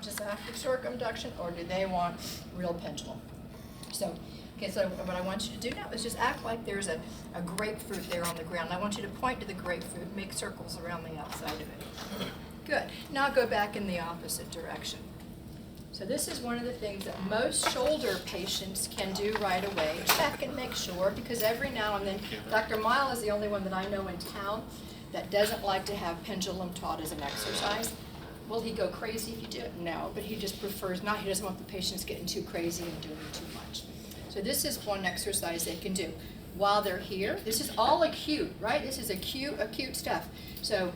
want just active circumduction, or do they want real pendulum? So, okay, so what I want you to do now is just act like there's a grapefruit there on the ground. I want you to point to the grapefruit and make circles around the outside of it. Good. Now go back in the opposite direction. So this is one of the things that most shoulder patients can do right away. Check and make sure, because every now and then, Dr. Mile is the only one that I know in town that doesn't like to have pendulum taught as an exercise. Will he go crazy if you do it? No, but he just prefers not. He doesn't want the patients getting too crazy and doing too much. So this is one exercise they can do. While they're here, this is all acute, right? This is acute stuff. So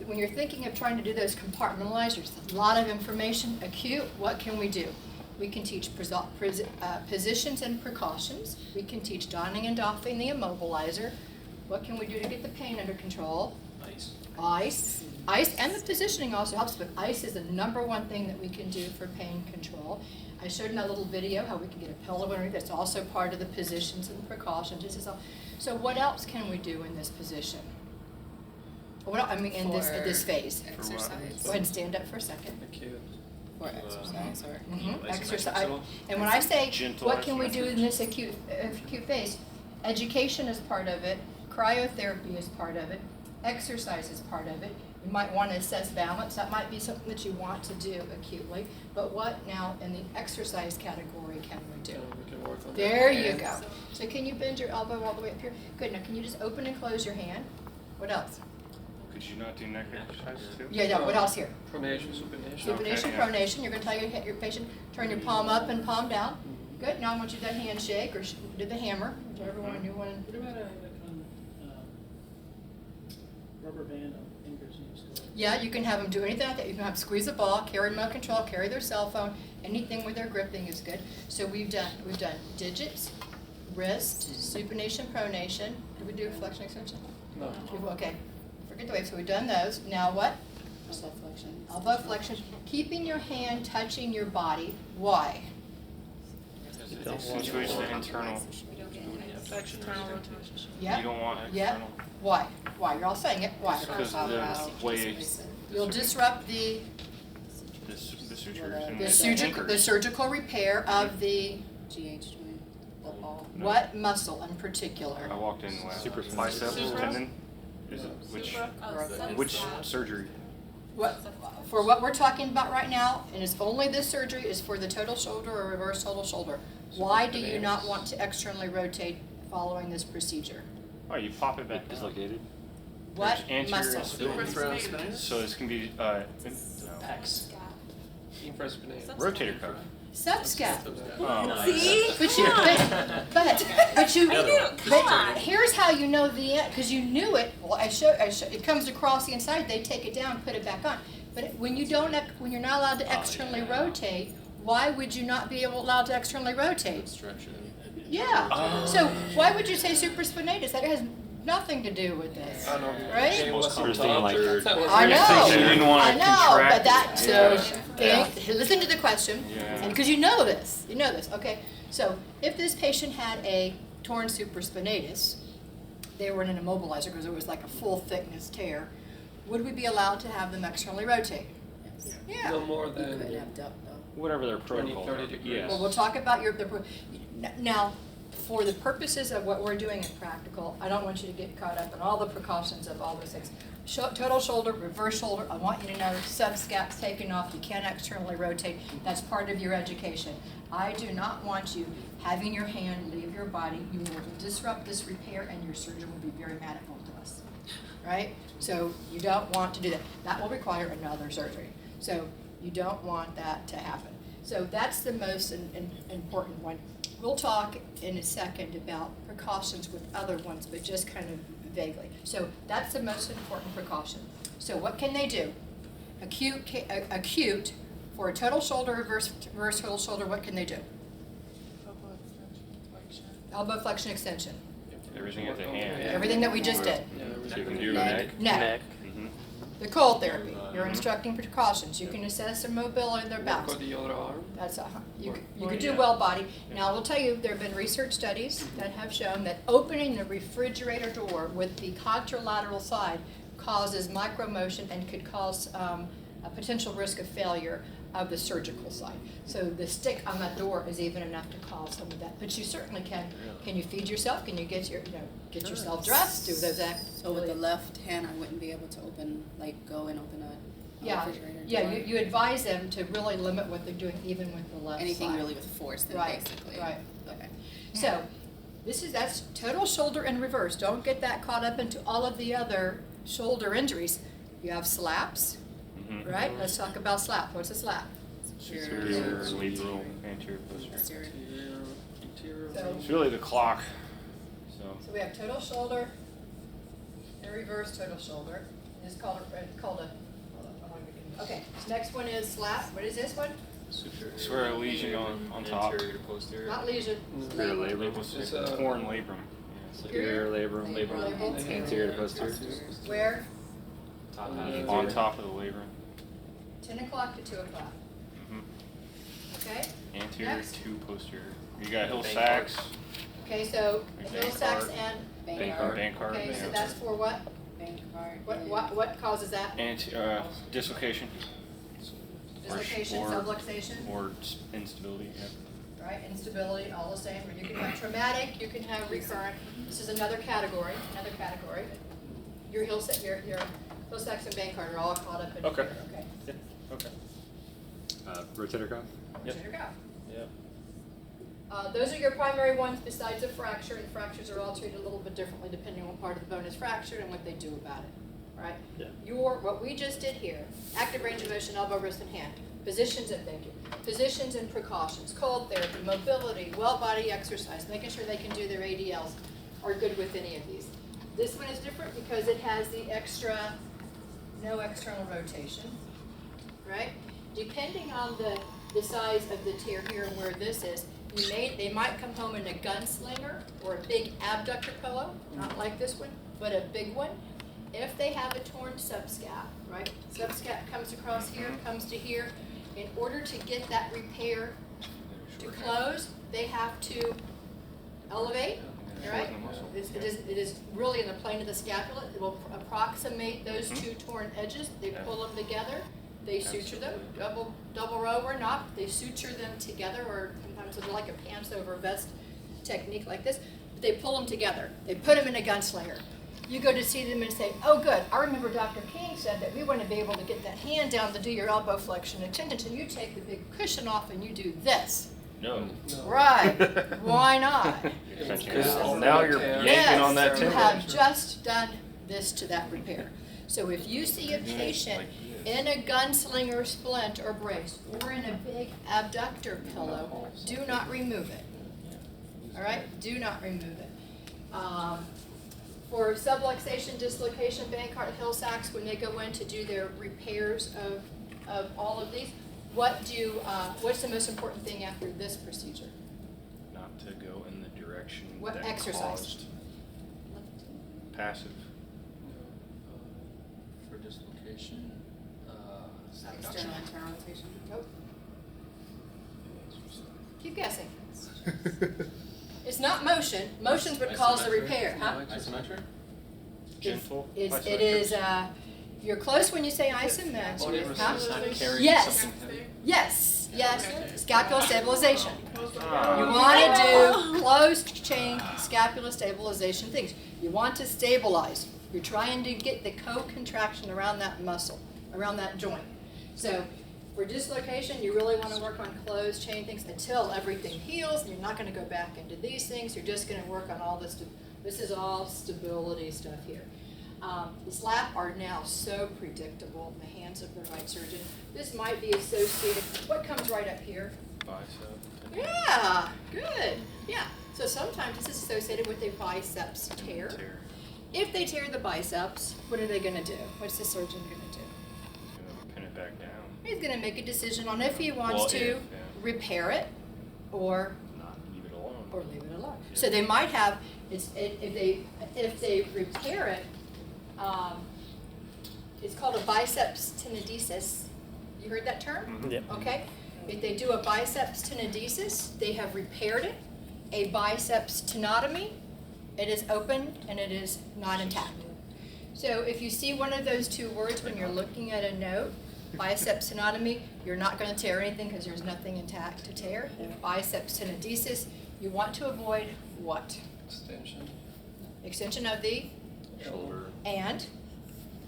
when you're thinking of trying to do those compartmentalized, there's a lot of information. Acute, what can we do? We can teach positions and precautions. We can teach donning and doffing the immobilizer. What can we do to get the pain under control? Ice, and the positioning also helps, but ice is the #1 thing that we can do for pain control. I showed in a little video how we can get a pillow underneath. That's also part of the positions and precautions. This is all. So what else can we do in this position? In this phase. Exercise. Go ahead and stand up for a second. Acute. Or exercise, or Exercise. And when I say what can we do in this acute phase, education is part of it, cryotherapy is part of it, exercise is part of it. You might want to assess balance. That might be something that you want to do acutely. But what now in the exercise category can we do? We can work on There that. you go. So can you bend your elbow all the way up here? Good. Now can you just open and close your hand? What else? Could you not do neck exercises too? Yeah, what else here? Pronation, supination. Supination, Okay, yeah. pronation. You're going to tell your patient, turn your palm up and palm down. Good. Now I want you to do that handshake or do the hammer, whichever one you want. What about a rubber band on fingers and just go? Yeah, you can have them do anything like that. You can have them squeeze a ball, carry remote control, carry their cell phone. Anything with their gripping is good. So we've done digits, wrist, supination, pronation. Did we do flexion extension? No. Okay. Forget the wave. So we've done those. Now what? elbow flexion. Elbow flexion. Keeping your hand touching your body. Why? Accentuates the internal. External rotation. Yeah. You don't want Yeah. external. Why? Why? You're all saying it. Why? Because the way You'll disrupt the the sutures and the surgical repair of the GH joint, the ball. No. what muscle in particular? I walked in with Super biceps Supra? tendon. Is it which surgery? What for what we're talking about right now, and it's only this surgery is for the total shoulder or reverse total shoulder. Why do you not want to externally rotate following this procedure? Oh, you pop it back down. Dislocated. What There's anterior muscle? and superior. Infraspinatus. So this can be Pecs. Infraspinatus. rotator cuff. Subscap. Oh, See? But here's how you know because you knew it. Well, I show it comes across the inside. They take it down, put it back on. But when you're not allowed to externally rotate, why would you not be allowed to externally rotate? Construction. Yeah. So why would you say supraspinatus? That has nothing to do with this, I don't know. right? Jay was on Interesting, top like- or- I know. You didn't want I to know, contract. but that so Yeah. listen to the question, Yeah. and because you know this, okay. So if this patient had a torn supraspinatus, they were in an immobilizer because it was like a full thickness tear. Would we be allowed to have them externally rotate? Yes. Yeah. No more You could than have depth though. Whatever their 20, protocol. 30 degrees. Yes. Well, we'll talk about now, for the purposes of what we're doing in practical, I don't want you to get caught up in all the precautions of all those things. Total shoulder, reverse shoulder, I want you to know subscap's taken off, you can't externally rotate, that's part of your education. I do not want you having your hand leave your body, you will disrupt this repair and your surgeon will be very mad at both of us, right? So you don't want to do that. That will require another surgery. So you don't want that to happen. So that's the most important one. We'll talk in a second about precautions with other ones, but just kind of vaguely. So that's the most important precaution. So what can they do? Acute for a total shoulder, reverse total shoulder, what can they do? Elbow flexion extension. Everything at the hand. Everything that we just did. So you can do Neck. neck. The cold therapy. You're instructing precautions. You can assess their mobility of their Work backs. on the other arm. That's you could do well body. Now I will tell you there have been research studies that have shown that opening the refrigerator door with the contralateral side causes micromotion and could cause a potential risk of failure of the surgical side. So the stick on that door is even enough to cause some of that. But you certainly can you feed yourself? Can you get get yourself dressed? Do those acts? So with the left hand, I wouldn't be able to open, like, go and open a Yeah, refrigerator yeah. door? You advise them to really limit what they're doing, even with the left Anything side. really with force, then Right, basically. right. Okay. So that's total shoulder in reverse. Don't get that caught up into all of the other shoulder injuries. You have slaps, right? Let's talk about slap. What's a slap? Superior, lateral, anterior, posterior. Posterior. Interior. So- It's really the clock, so. So we have total shoulder and reverse total shoulder. It's called a, hold on, I want to begin. Okay, so next one is slap. What is this one? Superior lesion on top. Anterior to posterior. Not lesion. Superior labrum. It's a torn labrum. Superior labrum. Labrum. Anterior to posterior. Where? Top half. On top of the labrum. 10 o'clock to 2 o'clock. Okay? Anterior Next. to posterior. You got Hill Bank sacks. Okay, so Bank Hill sacks card. and, Bank card. okay, so that's for what? Bank card. What causes that? Dislocation. Dislocation, or- subluxation, Or instability, yeah. right? Instability, all the same. Or you can have traumatic, you can have recurrent. This is another category, Your Hill sacks and bank card are all caught up in Okay. here, okay? Okay. Rotator cuff. Yep. There you go. Yep. Those are your primary ones besides a fracture, and fractures are all treated a little bit differently depending on what part of the bone is fractured and what they do about it, right? Yeah. What we just did here, active range of motion, elbow, wrist, and hand, positions and precautions, cold therapy, mobility, well body exercise, making sure they can do their ADLs are good with any of these. This one is different because it has the no external rotation, right? Depending on the size of the tear here and where this is, they might come home in a gunslinger or a big abductor pillow, not like this one, but a big one. If they have a torn subscap, right? Subscap comes across here, comes to here. In order to get that repair to close, they have to elevate, right? It is really in the plane of the scapula. It will approximate those two torn edges. They pull them together. They suture them, double row or not. They suture them together, or sometimes it's like a pants over vest technique like this. But they pull them together. They put them in a gunslinger. You go to see them and say, oh good, I remember Dr. King said that we want to be able to get that hand down to do your elbow flexion extension, so you take the big cushion off and you do this. No. Right, why not? Because now you're yanking Yes, on that you tendon. have just done this to that repair. So if you see a patient in a gunslinger splint or brace, or in a big abductor pillow, do not remove it. All right, do not remove it. For subluxation, dislocation, bank card, Hill sacks, when they go in to do their repairs of all of these, what's the most important thing after this procedure? Not to go in the direction What that exercise? caused passive. For dislocation, External, internal rotation. Nope. Keep guessing. It's not motion. Motion's what caused the repair, huh? Isometric. Gentle. It is, you're close when you say isometric, huh? carrying Yes. something heavy. Yes, scapular stabilization. You Ah. want to do closed chain scapula stabilization things. You want to stabilize. You're trying to get the co-contraction around that muscle, around that joint. So for dislocation, you really want to work on closed chain things until everything heals, and you're not going to go back into these things. You're just going to work on all this. This is all stability stuff here. The slap are now so predictable in the hands of the right surgeon. This might be associated, what comes right up here? Bicep. Yeah, good. Yeah, so sometimes this is associated with a biceps tear. If they tear the biceps, what are they going to do? What's the surgeon going to do? Gonna pin it back down. He's going to make a decision on if he wants Well, to if, yeah. repair it or Not leave it alone. leave it alone. So they might have, if they repair it, it's called a biceps tenodesis. You heard that term? Mhm. Yep. Okay. If they do a biceps tenodesis, they have repaired it. A biceps tenotomy, it is open and it is not intact. So if you see one of those two words when you're looking at a note, Biceps tenotomy, you're not going to tear anything because there's nothing intact to tear. Biceps tenodesis, you want to avoid what? Extension. Extension of the Shoulder. and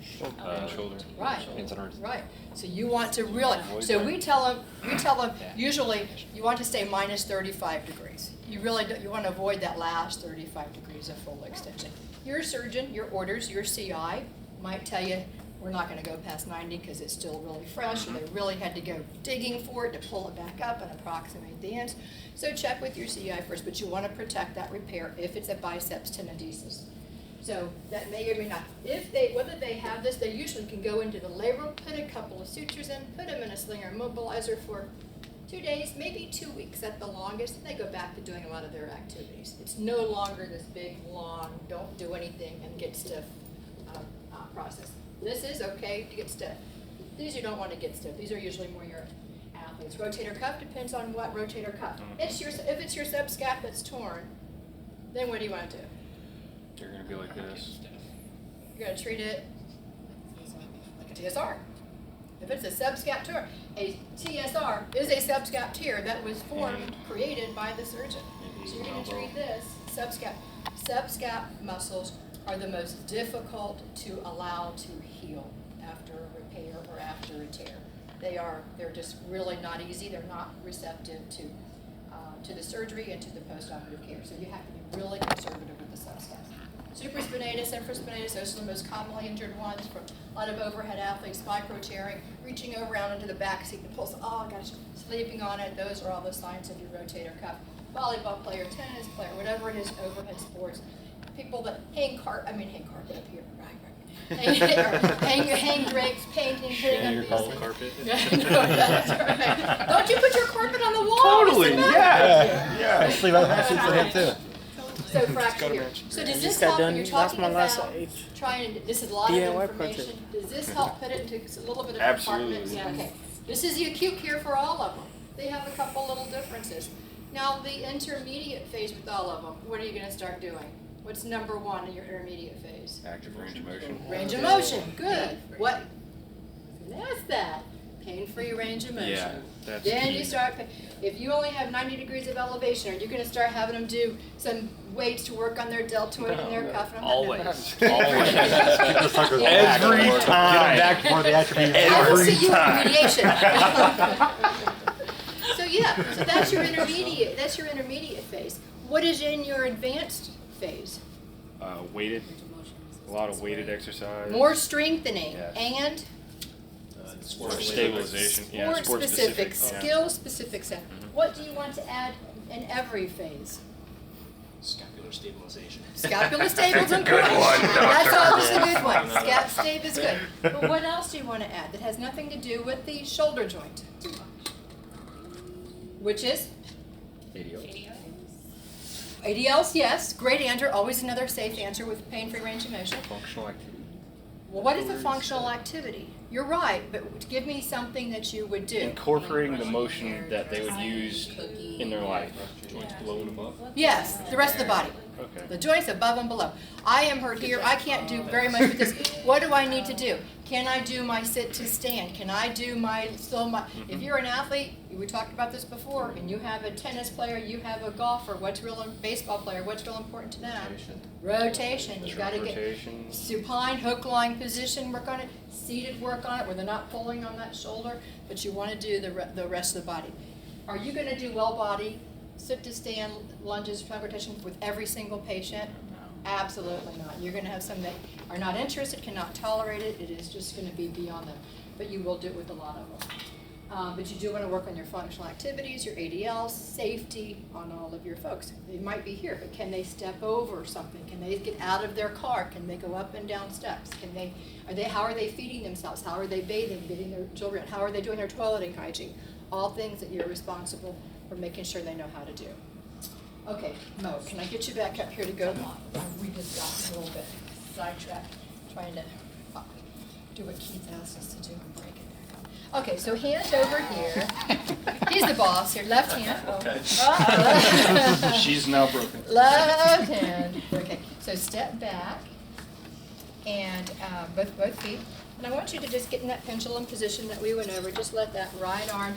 Shoulder. right. Hands and arms. Right. So you want to really. So we tell them usually you want to stay minus 35 degrees. You really you want to avoid that last 35 degrees of full extension. Your surgeon, your orders, your CI might tell you we're not going to go past 90 because it's still really fresh, or they really had to go digging for it to pull it back up and approximate the ends. So check with your CI first, but you want to protect that repair if it's a biceps tenodesis. So that may or may not. Whether they have this, they usually can go into the labor room, put a couple of sutures in, put them in a slinger immobilizer for 2 days, maybe 2 weeks at the longest, and they go back to doing a lot of their activities. It's no longer this big, long, don't do anything and get stiff process. This is okay to get stiff. These you don't want to get stiff. These are usually more your athletes. Rotator cuff depends on what rotator cuff. If it's your subscap that's torn, then what do you want to do? You're going to be like this. You're going to treat it like a TSR. If it's a subscap tear, a TSR is a subscap tear that was formed, created by the surgeon. So you're going to treat this subscap. Subscap muscles are the most difficult to allow to heal after a repair or after a tear. They're just really not easy. They're not receptive to the surgery and to the postoperative care. So you have to be really conservative with the subscap. Supraspinatus, infraspinatus, those are the most commonly injured ones for a lot of overhead athletes, micro tearing, reaching over around into the back seat and pulls, oh gosh, sleeping on it. Those are all the signs of your rotator cuff. Volleyball player, tennis player, whatever it is, overhead sports. People that hang carpet up here, right. Hang drapes, painting, putting up Your these color things. carpet. No, that's right. Don't you put your carpet on the wall? Totally, What's the matter? yeah. I sleep for him too. So fracture here. So does this help when you're talking about trying to, this is a lot of DIY information. project. Does this help put it into a little bit of Absolutely. compartments? Okay. This is the acute care for all of them. They have a couple little differences. Now the intermediate phase with all of them, what are you going to start doing? What's number one in your intermediate phase? Active range of motion. Range of motion. Good. What? That's that. Pain-free range of motion. Yeah, that's Then key. you start, if you only have 90 degrees of elevation, are you going to start having them do some weights to work on their deltoid and their cuff? And all that? Always. Every Get him time. back before the atrophy. I will Every see you in time. remediation. So yeah, so that's your intermediate. That's your intermediate phase. What is in your advanced phase? Weighted, a lot of weighted exercise. More strengthening Yes. and Sport stabilization. Yeah, sport sport specific, specific. skill specific stuff. What do you want to add in every phase? Scapular stabilization. Scapular stable is That's a important. good one, That's Doctor. always a good one. Scap stave is good. But what else do you want to add that has nothing to do with the shoulder joint? Which is? ADLs, yes. Great answer. Always another safe answer with pain-free range of motion. Functional activity. Well, what is a functional activity? You're right, but give me something that you would do. Incorporating the motion that they would use in their life. Joints below and above. Yes, the rest of the body. Okay. The joints above and below. I am hurt here. I can't do very much with this. What do I need to do? Can I do my sit to stand? Can I do my if you're an athlete, we talked about this before, and you have a tennis player, you have a golfer, baseball player, what's real important to them? Rotation. You got to get Rotation. supine, hook line position, work on it, seated work on it, where they're not pulling on that shoulder, but you want to do the rest of the body. Are you going to do well body, sit to stand, lunges, trunk rotation with every single patient? Absolutely not. You're going to have some that are not interested, cannot tolerate it. It is just going to be beyond them. But you will do it with a lot of them. But you do want to work on your functional activities, your ADLs, safety on all of your folks. They might be here, but can they step over something? Can they get out of their car? Can they go up and down steps? How are they feeding themselves? How are they bathing, getting their children? How are they doing their toileting hygiene? All things that you're responsible for making sure they know how to do. Okay, Mo, can I get you back up here to go? We just got a little bit sidetracked trying to do what Keith asked us to do and break it back up. Okay, so hand over here. He's the boss here, left hand. Uh-oh. She's now broken. Left hand. Okay, so step back and both feet. And I want you to just get in that pendulum position that we went over. Just let that right arm